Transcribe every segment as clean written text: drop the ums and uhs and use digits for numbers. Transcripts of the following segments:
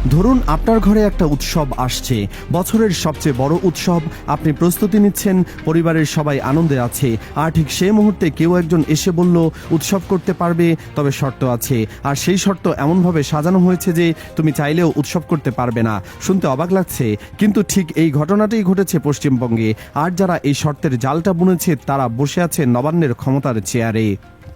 ধরুন আপনার ঘরে একটা উৎসব আসছে, বছরের সবচেয়ে বড় উৎসব। আপনি প্রস্তুতি নিচ্ছেন, পরিবারের সবাই আনন্দে আছে। আর ঠিক সেই মুহূর্তে কেউ একজন এসে বলল উৎসব করতে পারবে, তবে শর্ত আছে। আর সেই শর্ত এমনভাবে সাজানো হয়েছে যে তুমি চাইলেও উৎসব করতে পারবে না। শুনতে অবাক লাগছে, কিন্তু ঠিক এই ঘটনাটাই ঘটেছে পশ্চিমবঙ্গে। আর যারা এই শর্তের জালটা বুনেছে তারা বসে আছে নবান্নের ক্ষমতার চেয়ারে।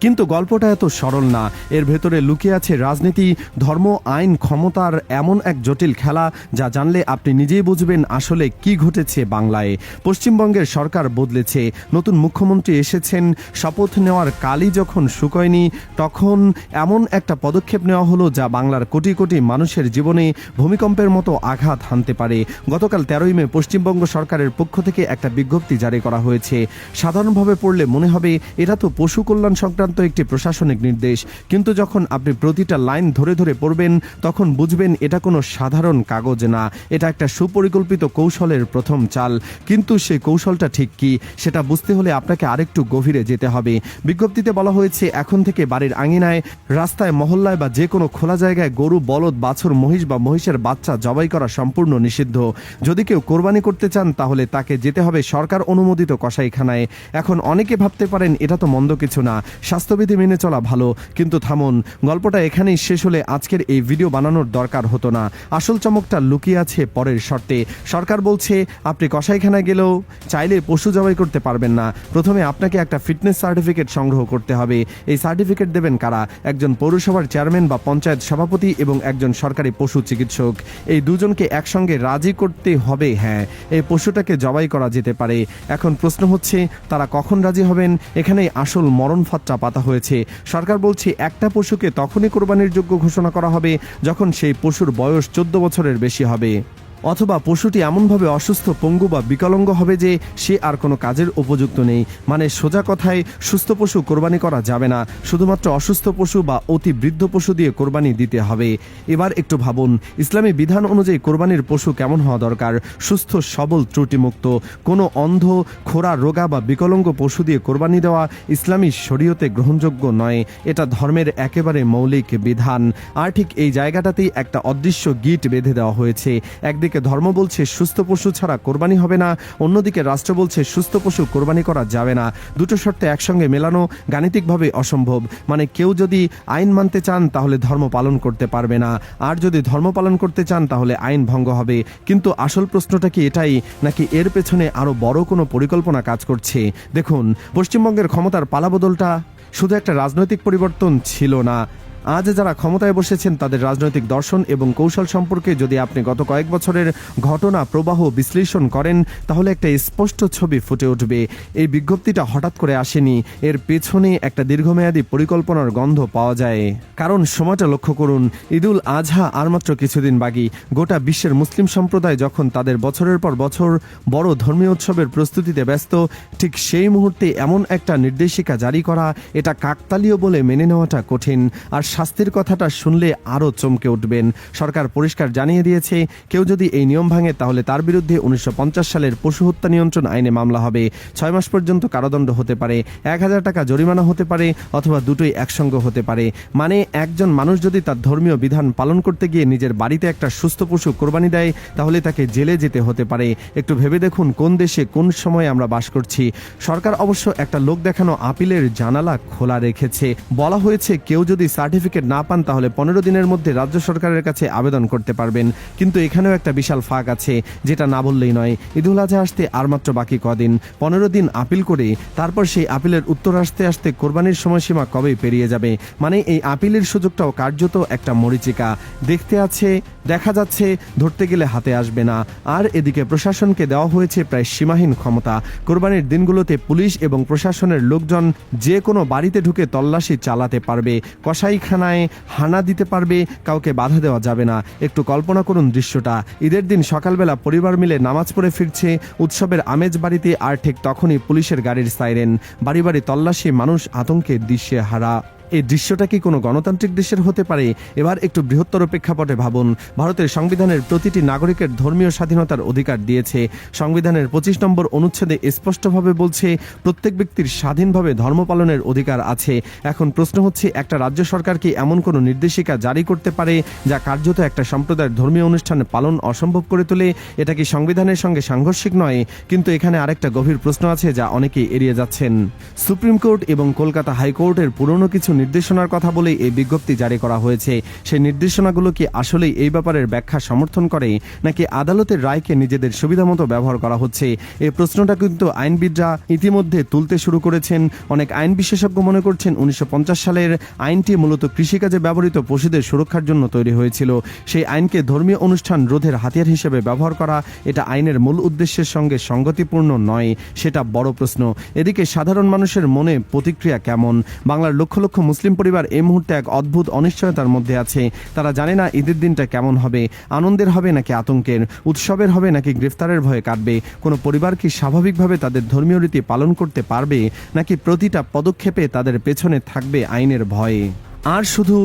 কিন্তু গল্পটা এত সরল না, এর ভেতরে লুকিয়ে আছে রাজনীতি, ধর্ম, আইন, ক্ষমতার এমন এক জটিল খেলা যা জানলে আপনি নিজেই বুঝবেন আসলে কি ঘটেছে বাংলায়। পশ্চিমবঙ্গের সরকার বদলেছে, নতুন মুখ্যমন্ত্রী এসেছেন। শপথ নেওয়ার কালই যখন শুকোয়নি, তখন এমন একটা পদক্ষেপ নেওয়া হলো যা বাংলার কোটি কোটি মানুষের জীবনে ভূমিকম্পের মতো আঘাত হানতে পারে। গতকাল 13ই মে পশ্চিমবঙ্গ সরকারের পক্ষ থেকে একটা বিজ্ঞপ্তি জারি করা হয়েছে। সাধারণভাবে পড়লে মনে হবে এটা তো পশু কল্যাণ সংক্রান্ত একটি প্রশাসনিক নির্দেশ, কিন্তু যখন আপনি প্রতিটা লাইন ধরে ধরে পড়বেন তখন বুঝবেন এটা কোনো সাধারণ কাগজ না, এটা একটা সুপরিকল্পিত কৌশলের প্রথম চাল। কিন্তু সেই কৌশলটা ঠিক কি সেটা বুঝতে হলে আপনাকে আরেকটু গভীরে যেতে হবে। বিজ্ঞপ্তিতে বলা হয়েছে এখন থেকে বাড়ির আঙিনায়, রাস্তায়, মহল্লায় বা যে কোনো খোলা জায়গায় গরু, বলদ, বাছুর, মহিষ বা মহিষের বাচ্চা জবাই করা সম্পূর্ণ নিষিদ্ধ। যদি কেউ কোরবানি করতে চান তাহলে তাকে যেতে হবে সরকার অনুমোদিত কসাইখানায়। এখন অনেকে ভাবতে পারেন এটা তো মন্দ কিছু না, স্বাস্থ্যবিধি মেনে চলা ভালো। কিন্তু থামুন, গল্পটা এখানেই শেষ হলে আজকের এই ভিডিও বানানোর দরকার হতো না। আসল চমকটা লুকিয়ে আছে পরের শর্তে। সরকার বলছে আপনি কসাইখানায় গেলেও চাইলে পশু জবাই করতে পারবেন না। প্রথমে আপনাকে একটা ফিটনেস সার্টিফিকেট সংগ্রহ করতে হবে। এই সার্টিফিকেট দেবেন কারা? একজন পৌরসভার চেয়ারম্যান বা পঞ্চায়েত সভাপতি এবং একজন সরকারি পশু চিকিৎসক। এই দুজনকে একসঙ্গে রাজি করতে হবে, হ্যাঁ, এই পশুটাকে জবাই করা যেতে পারে। এখন প্রশ্ন হচ্ছে তারা কখন রাজি হবেন? এখানেই আসল মরণ ফাঁদটা পাতা হয়েছে। সরকার বলছে একটা পশুকে তখনই কোরবানির যোগ্য ঘোষণা করা হবে যখন সেই পশুর বয়স 14 বছরের বেশি হবে, অথবা পশুটি এমনভাবে অসুস্থ, পঙ্গু বা বিকলাঙ্গ হবে যে সে আর কোনো কাজের উপযুক্ত নেই। মানে সোজা কথায় সুস্থ পশু কোরবানি করা যাবে না, শুধুমাত্র অসুস্থ পশু বা অতি বৃদ্ধ পশু দিয়ে কোরবানি দিতে হবে। এবার একটু ভাবুন, ইসলামী বিধান অনুযায়ী কোরবানির পশু কেমন হওয়া দরকার? সুস্থ, সবল, ত্রুটিমুক্ত। কোনো অন্ধ, খোঁড়া, রোগা বা বিকলাঙ্গ পশু দিয়ে কোরবানি দেওয়া ইসলামী শরীয়তে গ্রহণযোগ্য নয়। এটা ধর্মের একেবারে মৌলিক বিধান। আর ঠিক এই জায়গাটাতেই একটা অদৃশ্য গিট বেঁধে দেওয়া হয়েছে। একদিকে ধর্ম বলছে সুস্থ পশু ছাড়া কোরবানি হবে না, অন্যদিকে রাষ্ট্র বলছে সুস্থ পশু কোরবানি করা যাবে না। দুটো শর্তে একসঙ্গে মেলানো গাণিতিকভাবে অসম্ভব। মানে কেউ যদি আইন মানতে চান তাহলে ধর্ম পালন করতে পারবে না, আর যদি ধর্ম পালন করতে চান তাহলে আইন ভঙ্গ হবে। কিন্তু আসল প্রশ্নটা কি এটাই, নাকি এর পেছনে আরো বড় কোনো পরিকল্পনা কাজ করছে? দেখুন, পশ্চিমবঙ্গের ক্ষমতার পালাবদলটা শুধু একটা রাজনৈতিক পরিবর্তন ছিল না। আজ যারা ক্ষমতায় বসেছেন তাদের রাজনৈতিক দর্শন এবং কৌশল সম্পর্কে যদি আপনি গত কয়েক বছরের ঘটনা প্রবাহ বিশ্লেষণ করেন তাহলে একটা স্পষ্ট ছবি ফুটে উঠবে। এই বিজ্ঞপ্তিটা হঠাৎ করে আসেনি, এর পেছনে একটা দীর্ঘমেয়াদী পরিকল্পনার গন্ধ পাওয়া যায়। কারণ সময়টা লক্ষ্য করুন, ঈদুল আজহা আর মাত্র কিছুদিন বাকি। গোটা বিশ্বের মুসলিম সম্প্রদায় যখন তাদের বছরের পর বছর বড় ধর্মীয় উৎসবের প্রস্তুতিতে ব্যস্ত, ঠিক সেই মুহূর্তে এমন একটা নির্দেশিকা জারি করা, এটা কাকতালীয় বলে মেনে নেওয়াটা কঠিন। আর শাস্তির কথাটা শুনলে আরও চমকে উঠবেন। সরকার পরিষ্কার জানিয়ে দিয়েছে কেউ যদি এই নিয়ম ভাঙে তাহলে তার বিরুদ্ধে 1950 সালের পশু হত্যা নিয়ন্ত্রণ আইনে মামলা হবে। 6 মাস পর্যন্ত কারাদণ্ড হতে পারে, 1000 টাকা জরিমানা হতে পারে, অথবা দুটোই একসঙ্গে হতে পারে। মানে একজন মানুষ যদি তার ধর্মীয় বিধান পালন করতে গিয়ে নিজের বাড়িতে একটা সুস্থ পশু কোরবানি দেয় তাহলে তাকে জেলে যেতে হতে পারে। একটু ভেবে দেখুন কোন দেশে কোন সময়ে আমরা বাস করছি। সরকার অবশ্য একটা লোক দেখানো আপিলের জানালা খোলা রেখেছে। বলা হয়েছে কেউ যদি সার্টিফিকেট না পান তাহলে 15 দিনের মধ্যে রাজ্য সরকারের কাছে আবেদন করতে পারবেন। কিন্তু এখানেও একটা বিশাল ফাঁক আছে, যেটা না বললেই নয়। ঈদুল আজহা আসতে আর মাত্র বাকি কদিন, 15 দিন আপিল করে তারপর সেই আপিলের উত্তর আসতে আসতে কোরবানির সময়সীমা কবে পেরিয়ে যাবে। মানে এই আপিলের সুযোগটাও কার্যত একটা মরীচিকা। দেখা যাচ্ছে ধরতে গেলে হাতে আসবে না। আর এদিকে প্রশাসনকে দেওয়া হয়েছে প্রায় সীমাহীন ক্ষমতা। কোরবানির দিনগুলোতে পুলিশ এবং প্রশাসনের লোকজন যে কোনো বাড়িতে ঢুকে তল্লাশি চালাতে পারবে, কসাইখানায় হানা দিতে পারবে, কাউকে বাধা দেওয়া যাবে না। একটু কল্পনা করুন দৃশ্যটা। ঈদের দিন সকালবেলা পরিবার মিলে নামাজ পড়ে ফিরছে, উৎসবের আমেজ বাড়িতে, আর ঠিক তখনই পুলিশের গাড়ির সাইরেন, বাড়ি বাড়ি তল্লাশি, মানুষ আতঙ্কে দিশেহারা। এই দৃশ্যটা কি কোনো গণতান্ত্রিক দেশের হতে পারে? এবার একটু বৃহত্তর প্রেক্ষাপটে ভাবুন। ভারতের সংবিধানের প্রতিটি নাগরিকের ধর্মীয় স্বাধীনতার অধিকার দিয়েছে। সংবিধানের 25 নম্বর অনুচ্ছেদে স্পষ্টভাবে বলছে প্রত্যেক ব্যক্তির স্বাধীনভাবে ধর্ম পালনের অধিকার আছে। এখন প্রশ্ন হচ্ছে, একটা রাজ্য সরকার কি এমন কোনো নির্দেশিকা জারি করতে পারে যা কার্যত একটা সম্প্রদায়ের ধর্মীয় অনুষ্ঠান পালন অসম্ভব করে তোলে? এটা কি সংবিধানের সঙ্গে সাংঘর্ষিক নয়? কিন্তু এখানে আরেকটা গভীর প্রশ্ন আছে যা অনেকেই এড়িয়ে যাচ্ছেন। সুপ্রিম কোর্ট এবং কলকাতা হাইকোর্টের পুরনো কিছু নির্দেশনার কথা বলে এই বিজ্ঞপ্তি জারি করা হয়েছে। সেই নির্দেশনাগুলো কি আসলেই এই ব্যাপারের ব্যাখ্যা সমর্থন করে, নাকি আদালতের রায়কে নিজেদের সুবিধামতো ব্যবহার করা হচ্ছে? এই প্রশ্নটা কিন্তু আইনবিদরা ইতিমধ্যে তুলতে শুরু করেছেন। অনেক আইন বিশেষজ্ঞ মনে করছেন 1950 সালের আইনটি মূলত কৃষিকাজে ব্যবহৃত পশুদের সুরক্ষার জন্য তৈরি হয়েছিল। সেই আইনকে ধর্মীয় অনুষ্ঠান রোধের হাতিয়ার হিসেবে ব্যবহার করা এটা আইনের মূল উদ্দেশ্যের সঙ্গে সঙ্গতিপূর্ণ নয়, সেটা বড় প্রশ্ন। এদিকে সাধারণ মানুষের মনে প্রতিক্রিয়া কেমন? বাংলার লক্ষ লক্ষ মুসলিম পরিবার এই মুহূর্তে এক অদ্ভুত অনিশ্চয়তার মধ্যে আছে। তারা জানে না ঈদের দিনটা কেমন হবে, আনন্দের হবে নাকি আতঙ্কের, উৎসবের হবে নাকি গ্রেফতারের ভয়ে কাটবে। কোনো পরিবার কি স্বাভাবিকভাবে তাদের ধর্মীয় রীতি পালন করতে পারবে, নাকি প্রতিটা পদক্ষেপে তাদের পেছনে থাকবে আইনের ভয়ে? আর শুধু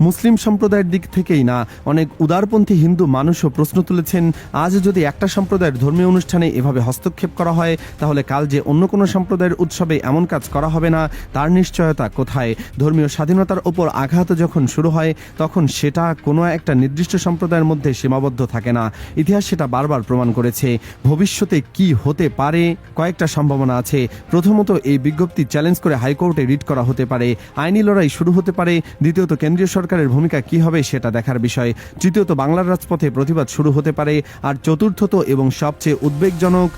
মুসলিম সম্প্রদায়ের দিক থেকেই না, অনেক উদারপন্থী হিন্দু মানুষও প্রশ্ন তুলেছেন, আজ যদি একটা সম্প্রদায়ের ধর্মীয় অনুষ্ঠানে এভাবে হস্তক্ষেপ করা হয়, তাহলে কাল যে অন্য কোনো সম্প্রদায়ের উৎসবে এমন কাজ করা হবে না, তার নিশ্চয়তা কোথায়? ধর্মীয় স্বাধীনতার ওপর আঘাত যখন শুরু হয়, তখন সেটা কোনো একটা নির্দিষ্ট সম্প্রদায়ের মধ্যে সীমাবদ্ধ থাকে না। ইতিহাস সেটা বারবার প্রমাণ করেছে। ভবিষ্যতে কি হতে পারে? কয়েকটা সম্ভাবনা আছে। প্রথমত, এই বিজ্ঞপ্তি চ্যালেঞ্জ করে হাইকোর্টে রিট করা হতে পারে, আইনি লড়াই শুরু হতে পারে। দ্বিতীয়ত, কেন্দ্রীয় সরকারের ভূমিকা কি হবে সেটা দেখার বিষয়। তৃতীয়ত, বাংলার রাজপথে প্রতিবাদ শুরু হতে পারে। আর চতুর্থত এবং সবচেয়ে উদ্বেগজনক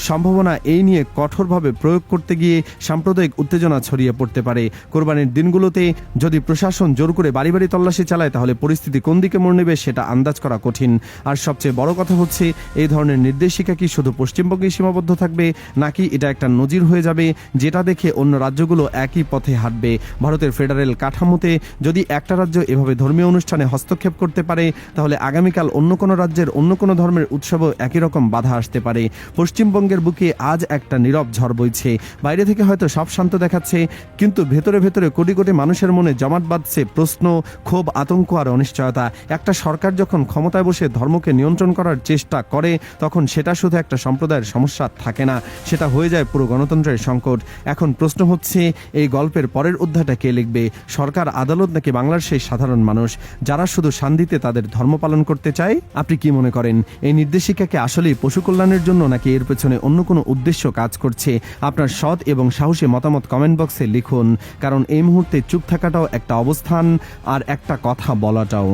সম্ভাবনা, এই নিয়ে কঠোরভাবে প্রয়োগ করতে গিয়ে সাম্প্রদায়িক উত্তেজনা ছড়িয়ে পড়তে পারে। কোরবানির দিনগুলোতে যদি প্রশাসন জোর করে বাড়ি বাড়ি তল্লাশি চালায়, তাহলে পরিস্থিতি কোন দিকে মোড় নেবে সেটা আন্দাজ করা কঠিন। আর সবচেয়ে বড় কথা হচ্ছে, এই ধরনের নির্দেশিকা কি শুধু পশ্চিমবঙ্গেই সীমাবদ্ধ থাকবে, নাকি এটা একটা নজির হয়ে যাবে যেটা দেখে অন্য রাজ্যগুলো একই পথে হাঁটবে? ভারতের ফেডারেল কাঠামোতে যদি একটা রাজ্য এভাবে ধর্মীয় অনুষ্ঠানে হস্তক্ষেপ করতে পারে, তাহলে আগামীকাল অন্য কোনো রাজ্যের অন্য কোনো ধর্মের উৎসবও একই রকম বাধা আসতে পারে। পশ্চিমবঙ্গের বুকে আজ একটা নীরব ঝড় বইছে। বাইরে থেকে হয়তো সব শান্ত দেখাচ্ছে, কিন্তু ভেতরে ভেতরে কোটি কোটি মানুষের মনে জমাট বাঁধছে প্রশ্ন, ক্ষোভ, আতঙ্ক আর অনিশ্চয়তা। একটা সরকার যখন ক্ষমতায় বসে ধর্মকে নিয়ন্ত্রণ করার চেষ্টা করে, তখন সেটা শুধু একটা সম্প্রদায়ের সমস্যা থাকে না, সেটা হয়ে যায় পুরো গণতন্ত্রের সংকট। এখন প্রশ্ন হচ্ছে, এই গল্পের পরের অধ্যায়টা কে লিখবে? সরকার, আদালত, নাকি বাংলার সেই সাধারণ মানুষ যারা শুধু শান্তিতে তাদের ধর্ম পালন করতে চায়? আপনি কি মনে করেন, এই নির্দেশিকাকে আসলেই পশু কল্যাণের জন্য, নাকি এর পেছনে অন্য কোনো উদ্দেশ্য কাজ করছে? আপনার সৎ এবং সাহসী মতামত কমেন্ট বক্সে লিখুন, কারণ এই মুহূর্তে চুপ থাকাটাও একটা অবস্থান, আর একটা কথা বলাটাও।